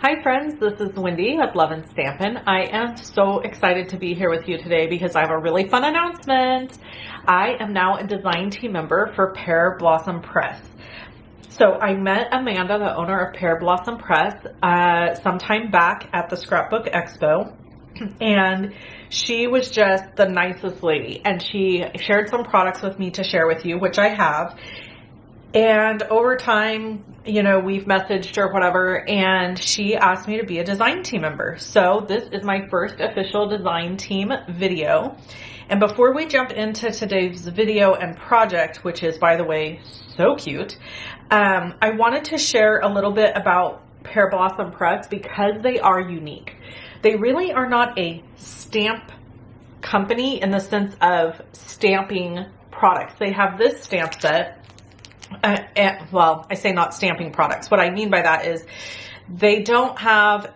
Hi friends, this is Wendy with Love and Stampin'. I am so excited to be here with you today because I have a really fun announcement. I am now a design team member for Pear Blossom Press. So I met Amanda, the owner of Pear Blossom Press, sometime back at the Scrapbook Expo, and she was just the nicest lady, and she shared some products with me to share with you, which I have. And over time, you know, we've messaged or whatever, and she asked me to be a design team member. So this is my first official design team video. And before we jump into today's video and project, which is, by the way, so cute, I wanted to share a little bit about Pear Blossom Press because they are unique. They really are not a stamp company in the sense of stamping products. They have this stamp set. Well, I say not stamping products. What I mean by that is they don't have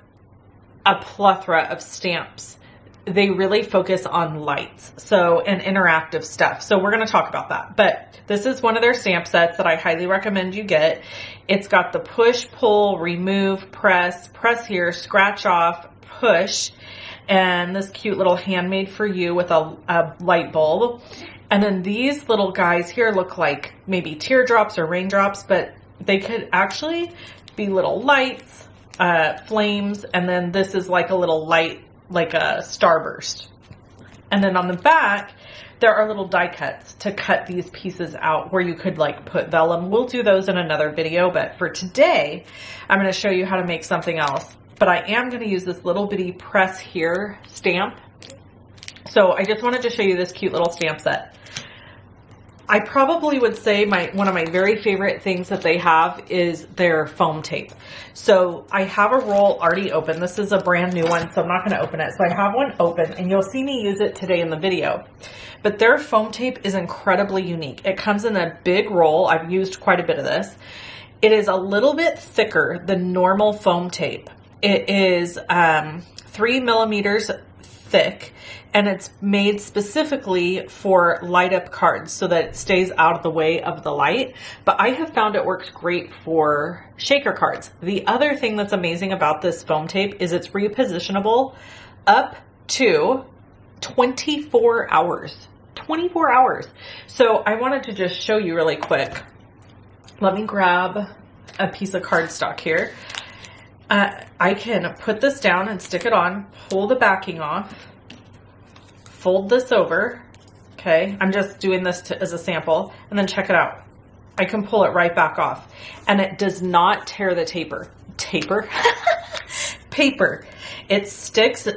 a plethora of stamps. They really focus on lights, and interactive stuff. So we're going to talk about that. But this is one of their stamp sets that I highly recommend you get. It's got the push, pull, remove, press here, scratch off, push, and this cute little handmade for you with a light bulb. And then these little guys here look like maybe teardrops or raindrops, but they could actually be little lights, flames, and then this is like a little light, like a starburst. And then on the back, there are little die cuts to cut these pieces out where you could like put vellum. We'll do those in another video, but for today, I'm going to show you how to make something else. But I am going to use this little bitty press here stamp. So I just wanted to show you this cute little stamp set. I probably would say one of my very favorite things that they have is their foam tape. So I have a roll already open. This is a brand new one, so I'm not going to open it. So I have one open, and you'll see me use it today in the video. But their foam tape is incredibly unique. It comes in a big roll. I've used quite a bit of this. It is a little bit thicker than normal foam tape. It is 3 millimeters thick, and it's made specifically for light up cards so that it stays out of the way of the light. But I have found it works great for shaker cards. The other thing that's amazing about this foam tape is it's repositionable up to 24 hours. 24 hours. So I wanted to just show you really quick. Let me grab a piece of cardstock here. I can put this down and stick it on, pull the backing off, fold this over. Okay, I'm just doing this as a sample, and then check it out. I can pull it right back off, and it does not tear the paper. It sticks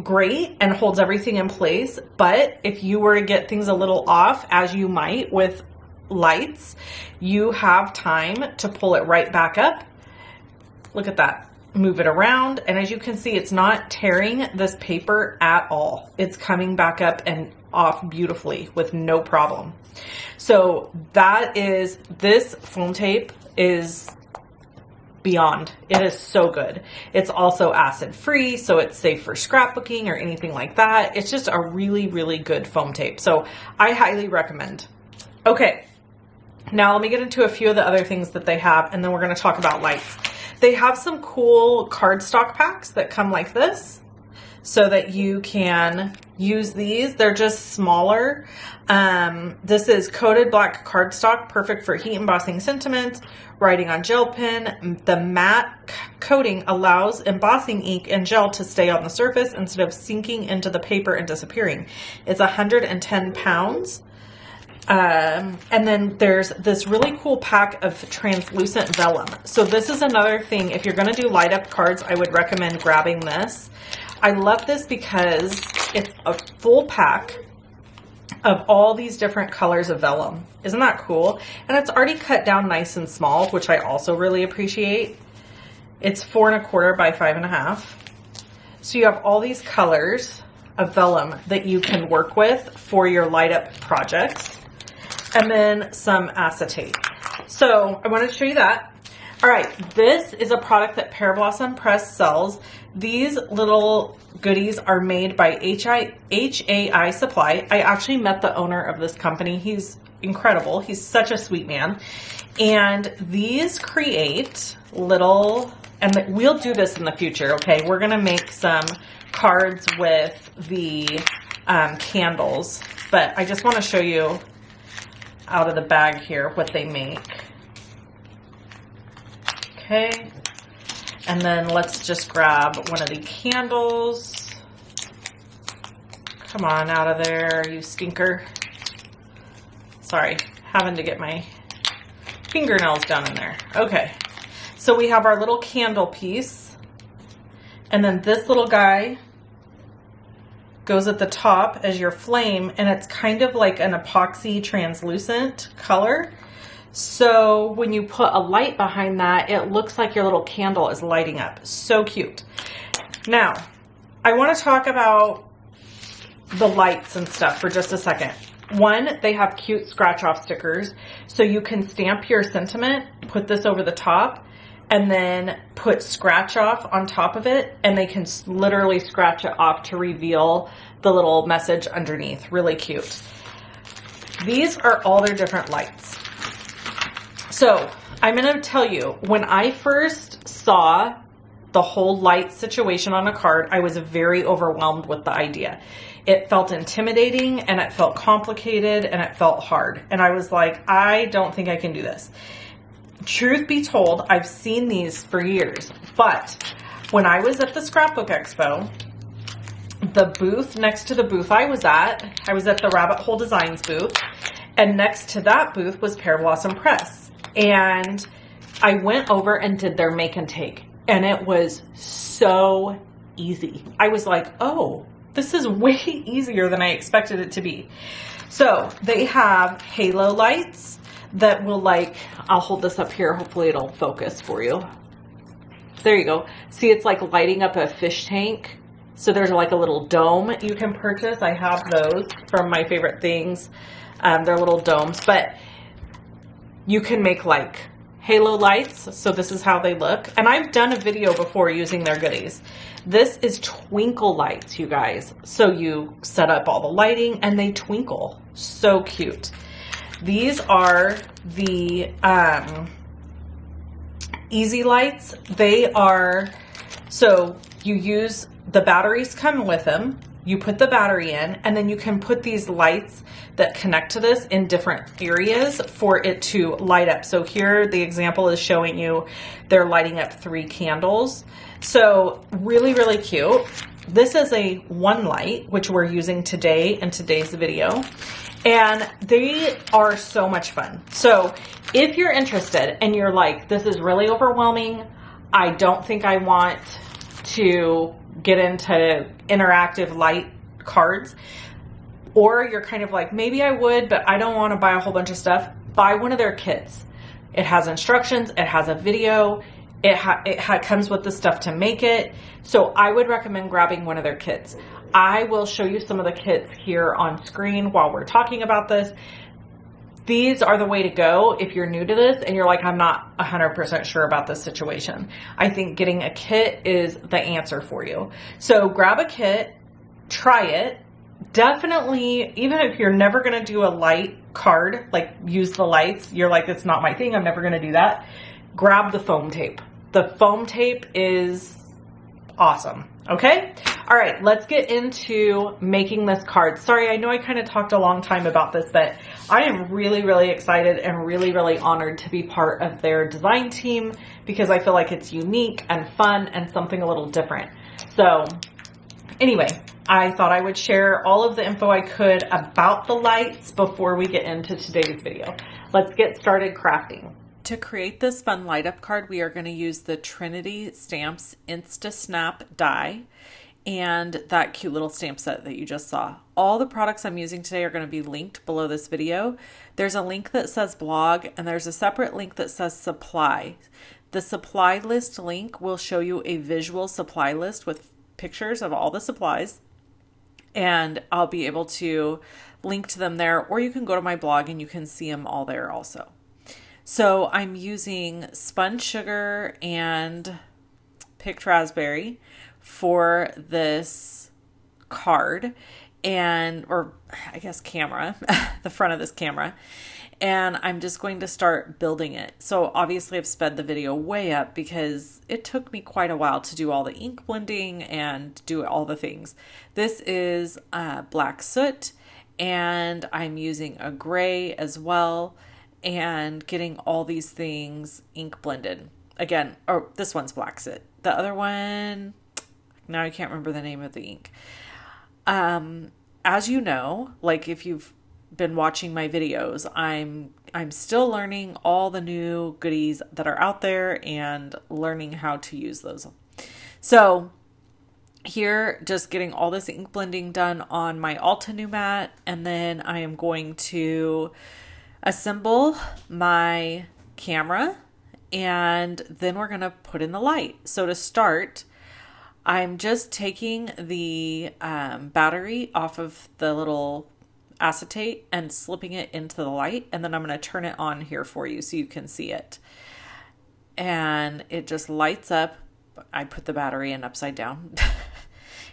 great and holds everything in place, but if you were to get things a little off, as you might with lights, you have time to pull it right back up. Look at that. Move it around, and as you can see, it's not tearing this paper at all. It's coming back up and off beautifully with no problem. So this foam tape is beyond. It is so good. It's also acid free, so it's safe for scrapbooking or anything like that. It's just a really, really good foam tape. So I highly recommend. Okay, now let me get into a few of the other things that they have, and then we're going to talk about lights. They have some cool cardstock packs that come like this so that you can use these. They're just smaller. This is coated black cardstock, perfect for heat embossing sentiments, writing on gel pen. The matte coating allows embossing ink and gel to stay on the surface instead of sinking into the paper and disappearing. It's 110 pounds. And then there's this really cool pack of translucent vellum. So this is another thing. If you're going to do light up cards, I would recommend grabbing this. I love this because it's a full pack of all these different colors of vellum. Isn't that cool? And it's already cut down nice and small, which I also really appreciate. It's 4 1/4 by 5 1/2. So you have all these colors of vellum that you can work with for your light up projects. And then some acetate. So I wanted to show you that. All right, this is a product that Pear Blossom Press sells. These little goodies are made by HAI Supply. I actually met the owner of this company. He's incredible. He's such a sweet man. And these create little and we'll do this in the future, okay? We're gonna make some cards with the candles, but I just wanna show you out of the bag here what they make. Okay, and then let's just grab one of the candles. Come on out of there, you stinker. Sorry, having to get my fingernails done in there. Okay, so we have our little candle piece, and then this little guy goes at the top as your flame, and it's kind of like an epoxy translucent color. So when you put a light behind that, it looks like your little candle is lighting up. So cute. Now, I want to talk about the lights and stuff for just a second. One, they have cute scratch off stickers. So you can stamp your sentiment, put this over the top, and then put scratch off on top of it, and they can literally scratch it off to reveal the little message underneath. Really cute. These are all their different lights. So I'm going to tell you, when I first saw the whole light situation on a card, I was very overwhelmed with the idea. It felt intimidating, and it felt complicated, and it felt hard. And I was like, I don't think I can do this. Truth be told, I've seen these for years, but when I was at the Scrapbook Expo, the booth next to the booth I was at the Rabbit Hole Designs booth, and next to that booth was Pear Blossom Press. And I went over and did their make and take, and it was so easy. I was like, oh, this is way easier than I expected it to be. So they have halo lights that will, like, I'll hold this up here. Hopefully it'll focus for you. There you go. See, it's like lighting up a fish tank. So there's like a little dome you can purchase. I have those from My Favorite Things. They're little domes, but you can make like halo lights. So this is how they look. And I've done a video before using their goodies. This is twinkle lights, you guys. So you set up all the lighting and they twinkle. So cute. These are the easy lights. They are, so you use, the batteries come with them. You put the battery in, and then you can put these lights that connect to this in different areas for it to light up. So here the example is showing you they're lighting up 3 candles. So really, really cute. This is a one light, which we're using today in today's video. And they are so much fun. So if you're interested and you're like, this is really overwhelming, I don't think I want to get into interactive light cards, or you're kind of like, maybe I would, but I don't want to buy a whole bunch of stuff, buy one of their kits. It has instructions, it has a video, it comes with the stuff to make it. So I would recommend grabbing one of their kits. I will show you some of the kits here on screen while we're talking about this. These are the way to go if you're new to this and you're like, I'm not 100% sure about this situation. I think getting a kit is the answer for you. So grab a kit, try it. Definitely, even if you're never going to do a light card, like use the lights, you're like, it's not my thing, I'm never going to do that. Grab the foam tape. The foam tape is awesome. Okay. All right, let's get into making this card. Sorry, I know I kind of talked a long time about this, but I am really, really excited and really, really honored to be part of their design team because I feel like it's unique and fun and something a little different. So anyway, I thought I would share all of the info I could about the lights before we get into today's video. Let's get started crafting. To create this fun light up card, we are going to use the Trinity Stamps Insta Snap die and that cute little stamp set that you just saw. All the products I'm using today are going to be linked below this video. There's a link that says blog, and there's a separate link that says supply. The supply list link will show you a visual supply list with pictures of all the supplies, and I'll be able to link to them there, or you can go to my blog and you can see them all there also. So I'm using spun sugar and picked raspberry for this card, and, or I guess camera, the front of this camera. and I'm just going to start building it. So obviously I've sped the video way up because it took me quite a while to do all the ink blending and do all the things. This is black soot, and I'm using a gray as well, and getting all these things ink blended. Again, oh, this one's black soot. The other one, now I can't remember the name of the ink. As you know, like if you've been watching my videos, I'm still learning all the new goodies that are out there and learning how to use those. So here, just getting all this ink blending done on my Altenew mat, and then I am going to assemble my camera, and then we're going to put in the light. So to start, I'm just taking the battery off of the little acetate and slipping it into the light, and then I'm going to turn it on here for you so you can see it. And it just lights up. I put the battery in upside down.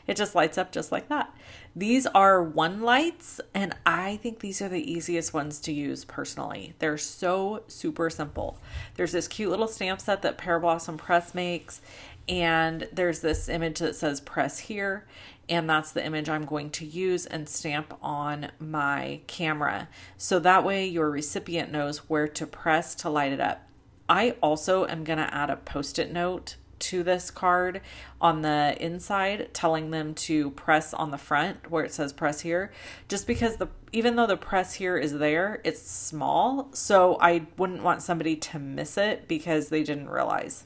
It just lights up just like that. These are one lights, and I think these are the easiest ones to use personally. They're so super simple. There's this cute little stamp set that Pear Blossom Press makes, and there's this image that says press here, and that's the image I'm going to use and stamp on my camera. So that way your recipient knows where to press to light it up. I also am going to add a post-it note to this card on the inside telling them to press on the front where it says press here, just because even though the press here is there, it's small, so I wouldn't want somebody to miss it because they didn't realize.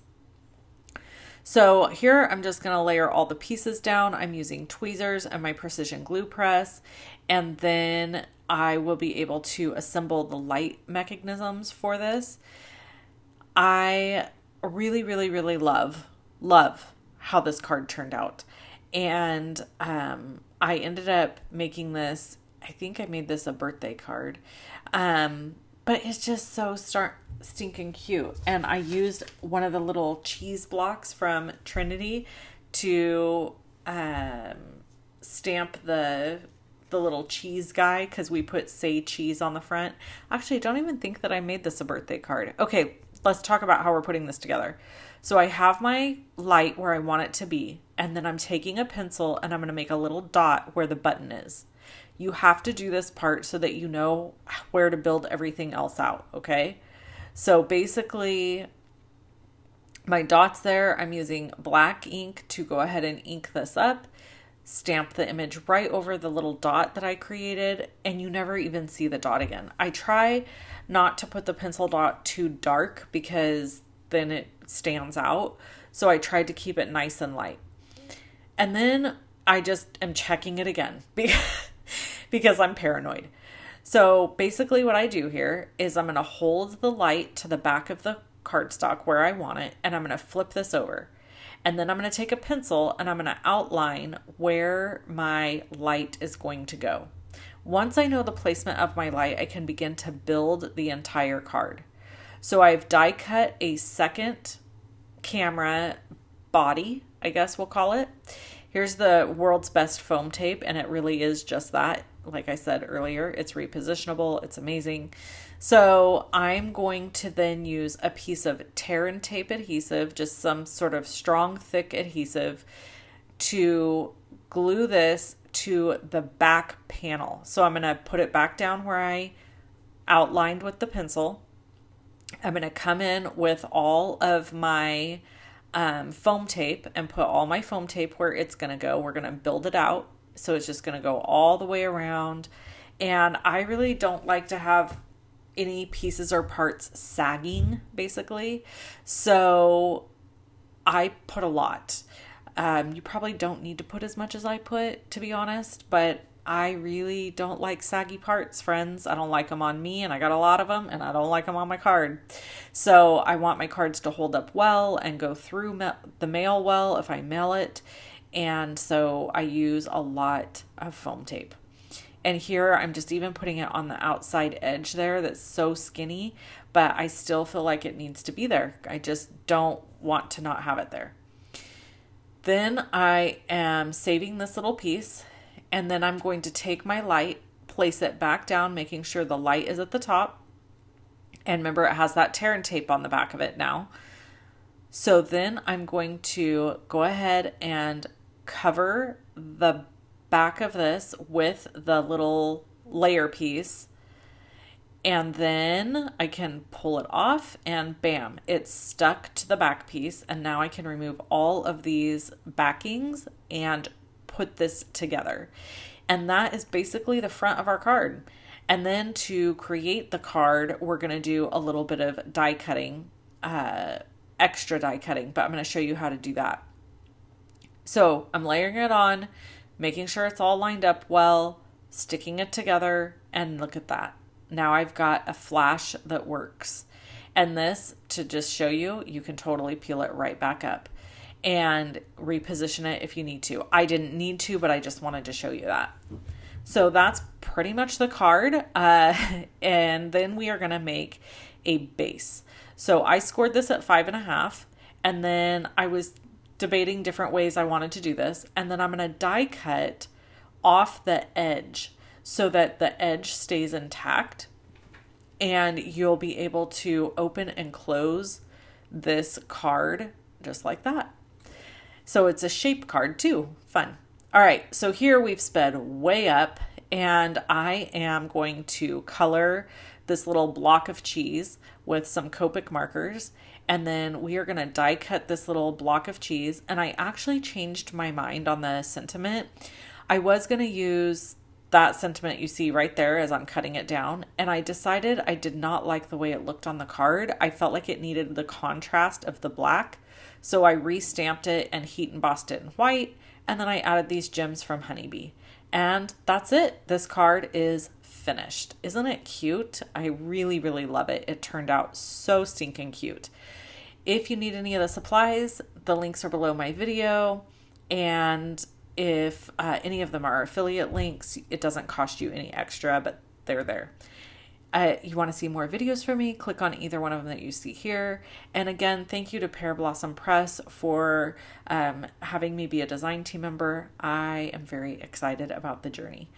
So here I'm just going to layer all the pieces down. I'm using tweezers and my precision glue press, and then I will be able to assemble the light mechanisms for this. I really love how this card turned out. And I ended up making this, I think I made this a birthday card. But it's just so stinking cute. And I used one of the little cheese blocks from Trinity to stamp the little cheese guy, because we put say cheese on the front. Actually, I don't even think that I made this a birthday card. Okay, let's talk about how we're putting this together. So I have my light where I want it to be, and then I'm taking a pencil and I'm going to make a little dot where the button is. You have to do this part so that you know where to build everything else out, okay? So basically, my dot's there. I'm using black ink to go ahead and ink this up, stamp the image right over the little dot that I created, and you never even see the dot again. I try not to put the pencil dot too dark because then it stands out. So I tried to keep it nice and light. And then I just am checking it again because I'm paranoid. So basically what I do here is I'm going to hold the light to the back of the cardstock where I want it, and I'm going to flip this over. And then I'm going to take a pencil and I'm going to outline where my light is going to go. Once I know the placement of my light, I can begin to build the entire card. So I've die cut a second camera body, I guess we'll call it. Here's the world's best foam tape, and it really is just that. Like I said earlier, it's repositionable. It's amazing. So I'm going to then use a piece of tear and tape adhesive, just some sort of strong, thick adhesive, to glue this to the back panel. So I'm going to put it back down where I outlined with the pencil. I'm going to come in with all of my foam tape and put all my foam tape where it's going to go. We're going to build it out. So it's just going to go all the way around. And I really don't like to have any pieces or parts sagging, basically. So I put a lot. You probably don't need to put as much as I put, to be honest, but I really don't like saggy parts, friends. I don't like them on me, and I got a lot of them, and I don't like them on my card. So I want my cards to hold up well and go through the mail well if I mail it. And so I use a lot of foam tape. And here I'm just even putting it on the outside edge there that's so skinny, but I still feel like it needs to be there. I just don't want to not have it there. Then I am saving this little piece, and then I'm going to take my light, place it back down, making sure the light is at the top. And remember, it has that tear and tape on the back of it now. So then I'm going to go ahead and cover the back of this with the little layer piece. And then I can pull it off and bam, it's stuck to the back piece. And now I can remove all of these backings and put this together. And that is basically the front of our card. And then to create the card, we're going to do a little bit of die cutting, extra die cutting, but I'm going to show you how to do that. So I'm layering it on, making sure it's all lined up well, sticking it together, and look at that. Now I've got a flash that works. And this, to just show you, you can totally peel it right back up and reposition it if you need to. I didn't need to, but I just wanted to show you that. So that's pretty much the card. And then we are going to make a base. So I scored this at 5.5, and then I was debating different ways I wanted to do this. And then I'm going to die cut off the edge so that the edge stays intact, and you'll be able to open and close this card just like that. So it's a shape card too. Fun. All right, so here we've sped way up, and I am going to color this little block of cheese with some Copic markers, and then we are going to die cut this little block of cheese. And I actually changed my mind on the sentiment. I was going to use that sentiment you see right there as I'm cutting it down, and I decided I did not like the way it looked on the card. I felt like it needed the contrast of the black, so I re-stamped it and heat embossed it in white, and then I added these gems from Honeybee. And that's it. This card is finished. Isn't it cute? I really, really love it. It turned out so stinking cute. If you need any of the supplies, the links are below my video. And if any of them are affiliate links, it doesn't cost you any extra, but they're there. You want to see more videos from me, click on either one of them that you see here. And again, thank you to Pear Blossom Press for having me be a design team member. I am very excited about the journey.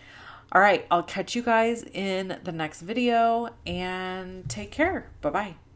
All right, I'll catch you guys in the next video, and take care. Bye-bye.